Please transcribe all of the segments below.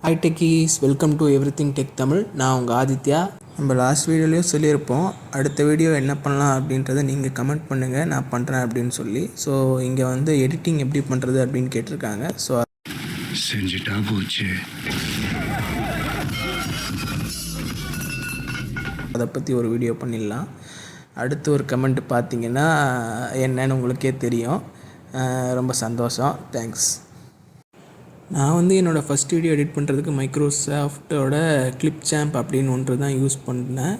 Hi techies, welcome to everything tech Tamil. நான் உங்கள் ஆதித்யா. நம்ம லாஸ்ட் வீடியோலையும் சொல்லியிருப்போம், அடுத்த வீடியோ என்ன பண்ணலாம் அப்படின்றத நீங்கள் கமெண்ட் பண்ணுங்கள், நான் பண்ணுறேன் அப்படின்னு சொல்லி. ஸோ இங்கே வந்து எடிட்டிங் எப்படி பண்ணுறது அப்படின்னு கேட்டிருக்காங்க. ஸோ செஞ்சுட்டா போச்சு. அதை பற்றி ஒரு வீடியோ பண்ணிடலாம். அடுத்து ஒரு கமெண்ட் பார்த்தீங்கன்னா என்னன்னு உங்களுக்கே தெரியும். ரொம்ப சந்தோஷம், தேங்க்ஸ். நான் வந்து என்னோடய ஃபஸ்ட் வீடியோ எடிட் பண்ணுறதுக்கு மைக்ரோசாஃப்டோட கிளிப்சாம்ப் அப்படின்னு ஒன்று தான் யூஸ் பண்ணேன்.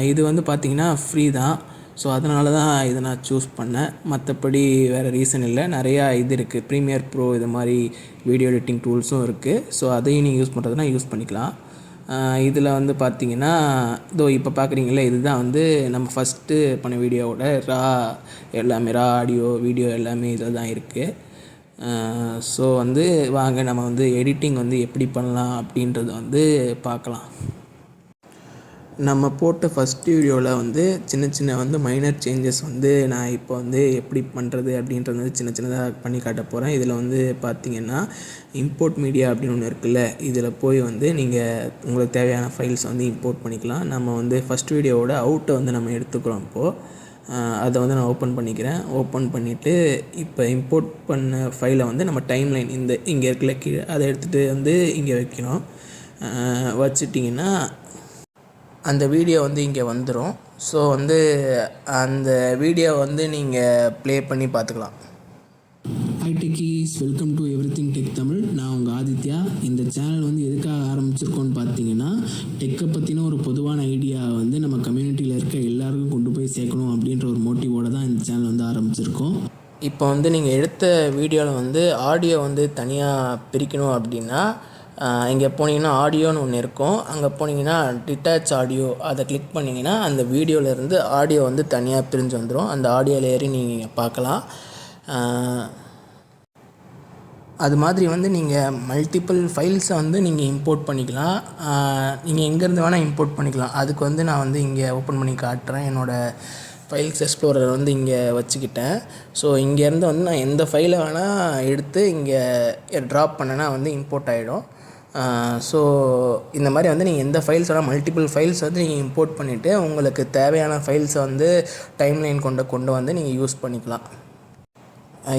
இது வந்து பார்த்திங்கன்னா ஃப்ரீ தான். ஸோ அதனால தான் இதை நான் சூஸ் பண்ணேன். மற்றபடி வேறு ரீசன் இல்லை. நிறையா இது இருக்குது, ப்ரீமியர் ப்ரோ இது மாதிரி வீடியோ எடிட்டிங் டூல்ஸும் இருக்குது. ஸோ அதையும் நீங்கள் யூஸ் பண்ணுறதுனா யூஸ் பண்ணிக்கலாம். இதில் வந்து பார்த்திங்கன்னா இப்போ பார்க்குறீங்களே, இதுதான் வந்து நம்ம ஃபஸ்ட்டு பண்ண வீடியோவோட எல்லாமே ஆடியோ வீடியோ எல்லாமே இதில் தான் இருக்குது. ஸோ வந்து வாங்க நம்ம வந்து எடிட்டிங் வந்து எப்படி பண்ணலாம் அப்படின்றத வந்து பார்க்கலாம். நம்ம போட்ட ஃபஸ்ட் வீடியோவில் வந்து சின்ன வந்து மைனர் சேஞ்சஸ் வந்து நான் இப்போ வந்து எப்படி பண்ணுறது அப்படின்றது வந்து சின்னதாக பண்ணி காட்ட போகிறேன். இதில் வந்து பார்த்திங்கன்னா இம்போர்ட் மீடியா அப்படின்னு ஒன்று இருக்குல்ல, இதில் போய் வந்து நீங்கள் உங்களுக்கு தேவையான ஃபைல்ஸ் வந்து இம்போர்ட் பண்ணிக்கலாம். நம்ம வந்து ஃபஸ்ட் வீடியோவோட அவுட்டை வந்து நம்ம எடுத்துக்கிறோம். இப்போது அதை வந்து நான் ஓப்பன் பண்ணிக்கிறேன். ஓப்பன் பண்ணிவிட்டு இப்போ இம்போர்ட் பண்ண ஃபைலை வந்து நம்ம டைம்லைன் இங்கே இருக்கல கீழே அதை எடுத்துகிட்டு வந்து இங்கே வைக்கணும். வச்சிட்டிங்கன்னா அந்த வீடியோ வந்து இங்கே வந்துடும். ஸோ வந்து அந்த வீடியோ வந்து நீங்கள் ப்ளே பண்ணி பார்த்துக்கலாம். Hi techies, welcome to everything tech Tamil. நான் உங்கள் ஆதித்யா. இந்த சேனல் வந்து எதுக்காக ஆரம்பிச்சிருக்கோன்னு பார்த்தீங்கன்னா, டெக்கை பற்றின ஒரு பொதுவான ஐடியாவை வந்து நம்ம கம்யூனிட்டியில் இருக்க எல்லாருக்கும் கொண்டு போய் சேர்க்கணும் அப்படின்ற ஒரு மோட்டிவோடு தான் இந்த சேனல் வந்து ஆரம்பிச்சிருக்கோம். இப்போ வந்து நீங்கள் எடுத்த வீடியோவில் வந்து ஆடியோ வந்து தனியாக பிரிக்கணும் அப்படின்னா, இங்கே போனீங்கன்னா ஆடியோன்னு ஒன்று இருக்கும். அங்கே போனீங்கன்னா டிட்டாச் ஆடியோ, அதை கிளிக் பண்ணிங்கன்னா அந்த வீடியோவிலேருந்து ஆடியோ வந்து தனியாக பிரிஞ்சு வந்துடும். அந்த ஆடியோ லேயரை நீங்கள் பார்க்கலாம். அது மாதிரி வந்து நீங்கள் மல்டிபிள் ஃபைல்ஸை வந்து நீங்கள் இம்போர்ட் பண்ணிக்கலாம். நீங்கள் எங்கேருந்து வேணால் இம்போர்ட் பண்ணிக்கலாம். அதுக்கு வந்து நான் வந்து இங்கே ஓப்பன் பண்ணி காட்டுறேன். என்னோடய ஃபைல்ஸ் எக்ஸ்ப்ளோரர் வந்து இங்கே வச்சுக்கிட்டேன். ஸோ இங்கேருந்து வந்து நான் எந்த ஃபைலை வேணால் எடுத்து இங்கே ட்ராப் பண்ணேன்னா வந்து இம்போர்ட் ஆகிடும். ஸோ இந்த மாதிரி வந்து நீங்கள் எந்த ஃபைல்ஸ் வேணால் மல்டிபிள் ஃபைல்ஸ் வந்து நீங்கள் இம்போர்ட் பண்ணிவிட்டு உங்களுக்கு தேவையான ஃபைல்ஸை வந்து டைம்லைன் கொண்டு வந்து நீங்கள் யூஸ் பண்ணிக்கலாம்.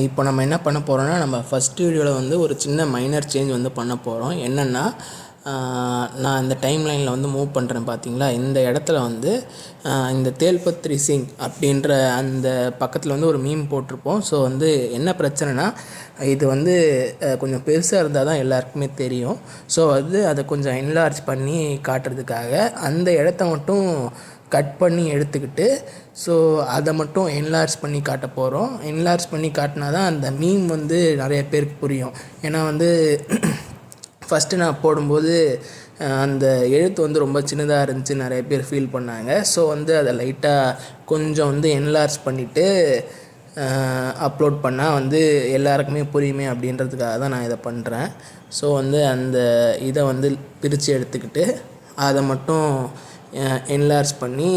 இப்போ நம்ம என்ன பண்ண போகிறோன்னா, நம்ம ஃபஸ்ட் வீடியோவில் வந்து ஒரு சின்ன மைனர் சேஞ்ச் வந்து பண்ண போகிறோம். என்னென்னா, நான் இந்த டைம்லைனில் வந்து மூவ் பண்ணுறேன் பார்த்தீங்களா, இந்த இடத்துல வந்து இந்த தேல்பத்ரி சிங் அப்படின்ற அந்த பக்கத்தில் வந்து ஒரு மீம் போட்டிருப்போம். ஸோ வந்து என்ன பிரச்சனைனா, இது வந்து கொஞ்சம் பெருசாக இருந்தால் தான் எல்லாருக்குமே தெரியும். ஸோ வந்து அதை கொஞ்சம் என்லார்ஜ் பண்ணி காட்டுறதுக்காக அந்த இடத்த மட்டும் கட் பண்ணி எடுத்துக்கிட்டு, ஸோ அதை மட்டும் என்லார்ஜ் பண்ணி காட்ட போகிறோம். என்லார்ஜ் பண்ணி காட்டினா தான் அந்த மீம் வந்து நிறைய பேருக்கு புரியும். ஏன்னா வந்து ஃபஸ்ட்டு நான் போடும்போது அந்த எழுத்து வந்து ரொம்ப சின்னதாக இருந்துச்சு, நிறைய பேர் ஃபீல் பண்ணாங்க. ஸோ வந்து அதை லைட்டாக கொஞ்சம் வந்து என்லார்ஜ் பண்ணிவிட்டு அப்லோட் பண்ணால் வந்து எல்லாருக்குமே புரியுமே அப்படின்றதுக்காக தான் நான் இதை பண்ணுறேன். ஸோ வந்து அந்த இதை வந்து பிரித்து எடுத்துக்கிட்டு அதை மட்டும் என்லார்ஜ் பண்ணி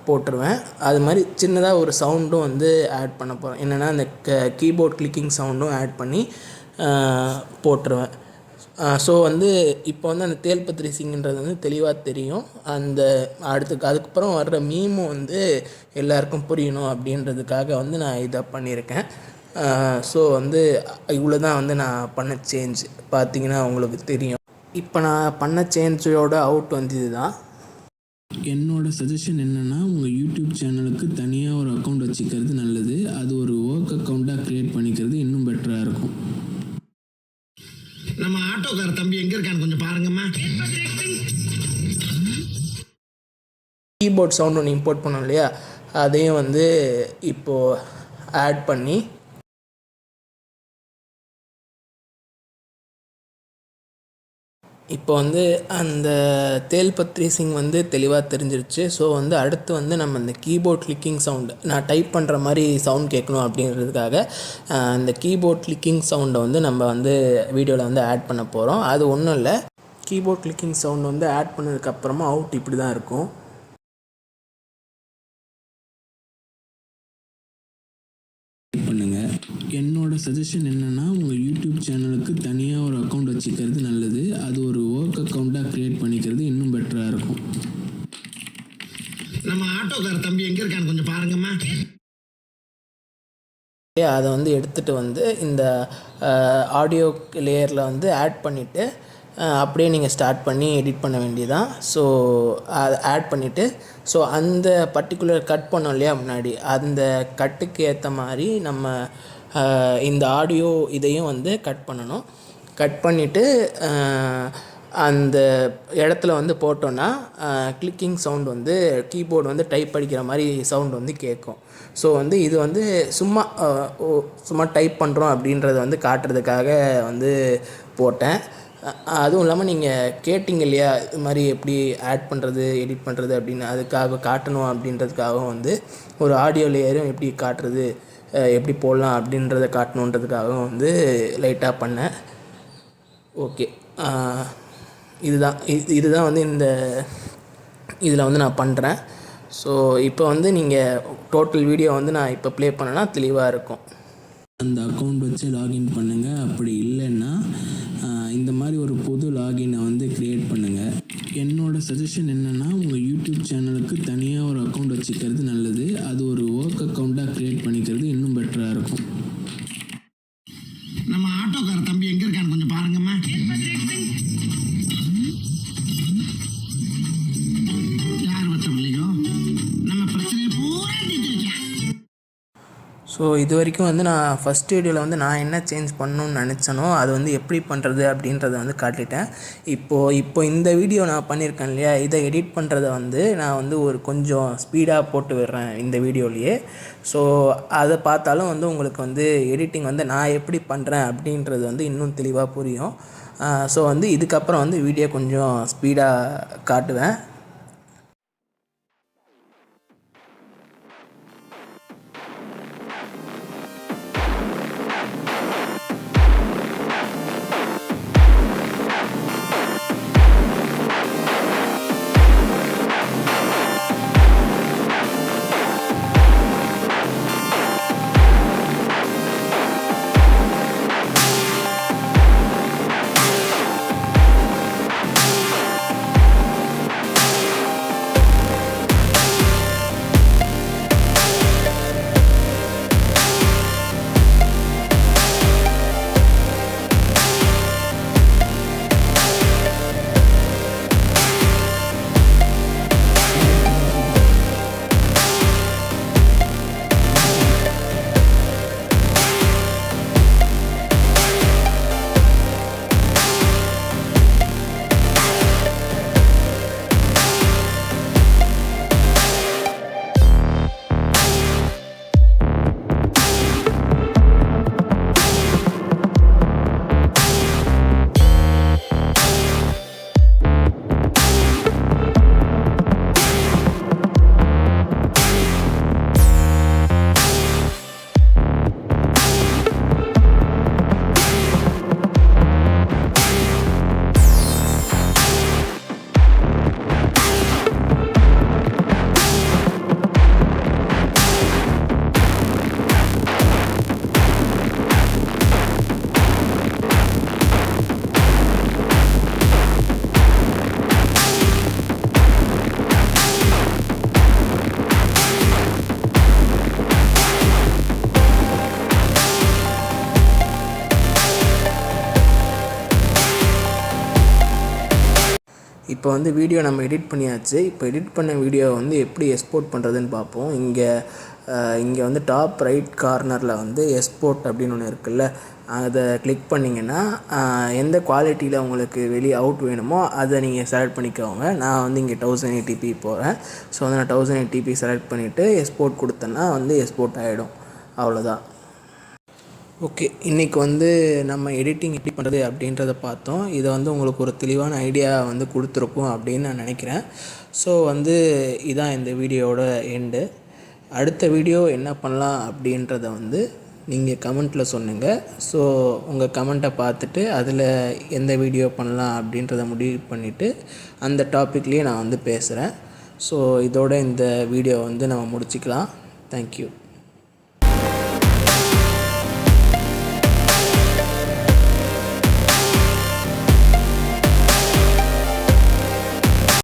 போட்டுருவேன். அது மாதிரி சின்னதாக ஒரு சவுண்டும் வந்து ஆட் பண்ண போகிறேன். என்னென்னா அந்த கீபோர்ட் கிளிக்கிங் சவுண்டும் ஆட் பண்ணி போட்டுருவேன். ஸோ வந்து இப்போ வந்து அந்த தேல்பத்ரி சிங்ன்றது வந்து தெளிவாக தெரியும். அந்த அதுக்கப்புறம் வர்ற மீமும் வந்து எல்லாருக்கும் புரியணும் அப்படின்றதுக்காக வந்து நான் இதை பண்ணியிருக்கேன். ஸோ வந்து இவ்வளோ தான் வந்து நான் பண்ண சேஞ்ச். பார்த்தீங்கன்னா உங்களுக்கு தெரியும். இப்போ நான் பண்ண சேஞ்சோட அவுட் வந்து இதுதான். என்னோடய சஜஷன் என்னென்னா, உங்கள் யூடியூப் சேனலுக்கு தனியாக ஒரு அக்கௌண்ட் வச்சுக்கிறது நல்லது. அது ஒரு ஒர்க் அக்கௌண்ட்டாக க்ரியேட் பண்ணிக்கிறது இன்னும் பெட்டராக இருக்கும். நம்ம ஆட்டோக்கார தம்பி எங்கே இருக்கான்னு கொஞ்சம் பாருங்கம்மா. கீபோர்ட் சவுண்ட் ஒன்று இம்போர்ட் பண்ணோம் இல்லையா, அதையும் வந்து இப்போது ஆட் பண்ணி இப்போ வந்து அந்த தேல்பத்ரி சிங் வந்து தெளிவாக தெரிஞ்சிருச்சு. ஸோ வந்து அடுத்து வந்து நம்ம இந்த கீபோர்ட் கிளிக்கிங் சவுண்டு, நான் டைப் பண்ணுற மாதிரி சவுண்ட் கேட்கணும் அப்படின்றதுக்காக இந்த கீபோர்ட் கிளிக்கிங் சவுண்டை வந்து நம்ம வந்து வீடியோவில் வந்து ஆட் பண்ண போகிறோம். அது ஒன்றும் இல்லை, கீபோர்ட் கிளிக்கிங் சவுண்ட் வந்து ஆட் பண்ணதுக்கப்புறமா அவுட் இப்படி தான் இருக்கும். பண்ணுங்கள். என்னோட சஜஷன் என்னென்னா உங்கள் யூடியூப் சேனலுக்கு தனியாக ஒரு அக்கௌண்ட் வச்சுக்கிறது நல்லது. அது ஒரு ஒர்க் அக்கௌண்ட்டாக க்ரியேட் பண்ணிக்கிறது இன்னும் பெட்டராக இருக்கும். நம்ம ஆட்டோக்கார தம்பி எங்க இருக்கான்னு கொஞ்சம் பாருங்கம்மா. அதை வந்து எடுத்துகிட்டு வந்து இந்த ஆடியோ லேயரில் வந்து ஆட் பண்ணிவிட்டு அப்படியே நீங்கள் ஸ்டார்ட் பண்ணி எடிட் பண்ண வேண்டியதான். ஸோ அதை ஆட் பண்ணிவிட்டு ஸோ அந்த பர்டிகுலர் கட் பண்ணோம் இல்லையா முன்னாடி, அந்த கட்டுக்கு ஏற்ற மாதிரி நம்ம இந்த ஆடியோ இதையும் வந்து கட் பண்ணணும். கட் பண்ணிவிட்டு அந்த இடத்துல வந்து போட்டோன்னா கிளிக்கிங் சவுண்ட் வந்து கீபோர்டு வந்து டைப் அடிக்கிற மாதிரி சவுண்ட் வந்து கேட்கும். ஸோ வந்து இது வந்து சும்மா டைப் பண்ணுறோம் அப்படின்றத வந்து காட்டுறதுக்காக வந்து போட்டேன். அதுவும் இல்லாமல் நீங்கள் கேட்டிங்க இல்லையா இது மாதிரி எப்படி ஆட் பண்ணுறது எடிட் பண்ணுறது அப்படின்னு, அதுக்காக காட்டணும் அப்படின்றதுக்காகவும் வந்து ஒரு ஆடியோ லேயரும் எப்படி காட்டுறது எப்படி போடலாம் அப்படின்றத காட்டணுன்றதுக்காகவும் வந்து லைட்டாக பண்ணேன். ஓகே, இதுதான் வந்து இந்த இதில் வந்து நான் பண்ணுறேன். ஸோ இப்போ வந்து நீங்கள் டோட்டல் வீடியோ வந்து நான் இப்போ ப்ளே பண்ணேன்னா தெளிவாக இருக்கும். அந்த அக்கௌண்ட் வச்சு லாகின் பண்ணுங்கள். அப்படி இல்லைன்னா இந்த மாதிரி ஒரு புது லாகினை வந்து க்ரியேட் பண்ணுங்கள். என்னோடய சஜஷன் என்னென்னா உங்கள் யூடியூப் சேனலுக்கு தனியாக ஒரு அக்கௌண்ட் வச்சுக்கிறது நல்லது. அது ஒரு ஒர்க் அக்கௌண்ட்டாக க்ரியேட் பண்ணிக்கிறது இன்னும் பெட்டராக இருக்கும். நம்ம ஆட்டோக்கார தம்பி எங்க இருக்கான்னு கொஞ்சம் பாருங்கம்மா. யார் வச்ச பிள்ளையோ நம்ம பிரச்சனையை பூரா தீர்த்துருக்கேன். ஸோ இது வரைக்கும் வந்து நான் ஃபஸ்ட் வீடியோவில் வந்து நான் என்ன சேஞ்ச் பண்ணணும்னு நினச்சனோ அது வந்து எப்படி பண்ணுறது அப்படின்றத வந்து காட்டிட்டேன். இப்போ இந்த வீடியோ நான் பண்ணியிருக்கேன் இல்லையா, இதை எடிட் பண்ணுறத வந்து நான் வந்து ஒரு கொஞ்சம் ஸ்பீடாக போட்டு விடுறேன் இந்த வீடியோலையே. ஸோ அதை பார்த்தாலும் வந்து உங்களுக்கு வந்து எடிட்டிங் வந்து நான் எப்படி பண்ணுறேன் அப்படின்றது வந்து இன்னும் தெளிவாக புரியும். ஸோ வந்து இதுக்கப்புறம் வந்து வீடியோ கொஞ்சம் ஸ்பீடாக காட்டுவேன். இப்போ வந்து வீடியோ நம்ம எடிட் பண்ணியாச்சு. இப்போ எடிட் பண்ண வீடியோ வந்து எப்படி எக்ஸ்போர்ட் பண்ணுறதுன்னு பார்ப்போம். இங்கே வந்து டாப் ரைட் கார்னரில் வந்து எக்ஸ்போர்ட் அப்படின்னு ஒன்று இருக்குல்ல, அதை கிளிக் பண்ணிங்கன்னா எந்த குவாலிட்டியில் உங்களுக்கு வெளியே அவுட் வேணுமோ அதை நீங்கள் செலக்ட் பண்ணிக்கோங்க. நான் வந்து இங்கே 1080p போகிறேன். ஸோ வந்து நான் 1080p செலக்ட் பண்ணிவிட்டு எக்ஸ்போர்ட் கொடுத்தேன்னா வந்து எக்ஸ்போர்ட் ஆகிடும். அவ்வளோதான். ஓகே, இன்றைக்கி வந்து நம்ம எடிட்டிங் எப்படி பண்ணுறது அப்படின்றத பார்த்தோம். இதை வந்து உங்களுக்கு ஒரு தெளிவான ஐடியா வந்து கொடுத்துருக்கும் அப்படின்னு நான் நினைக்கிறேன். ஸோ வந்து இதான் இந்த வீடியோவோட எண்டு. அடுத்த வீடியோ என்ன பண்ணலாம் அப்படின்றத வந்து நீங்கள் கமெண்ட்டில் சொல்லுங்கள். ஸோ உங்கள் கமெண்ட்டை பார்த்துட்டு அதில் எந்த வீடியோ பண்ணலாம் அப்படின்றத முடிவு பண்ணிவிட்டு அந்த டாப்பிக்லேயே நான் வந்து பேசுகிறேன். ஸோ இதோட இந்த வீடியோ வந்து நம்ம முடிச்சுக்கலாம். தேங்க்யூ.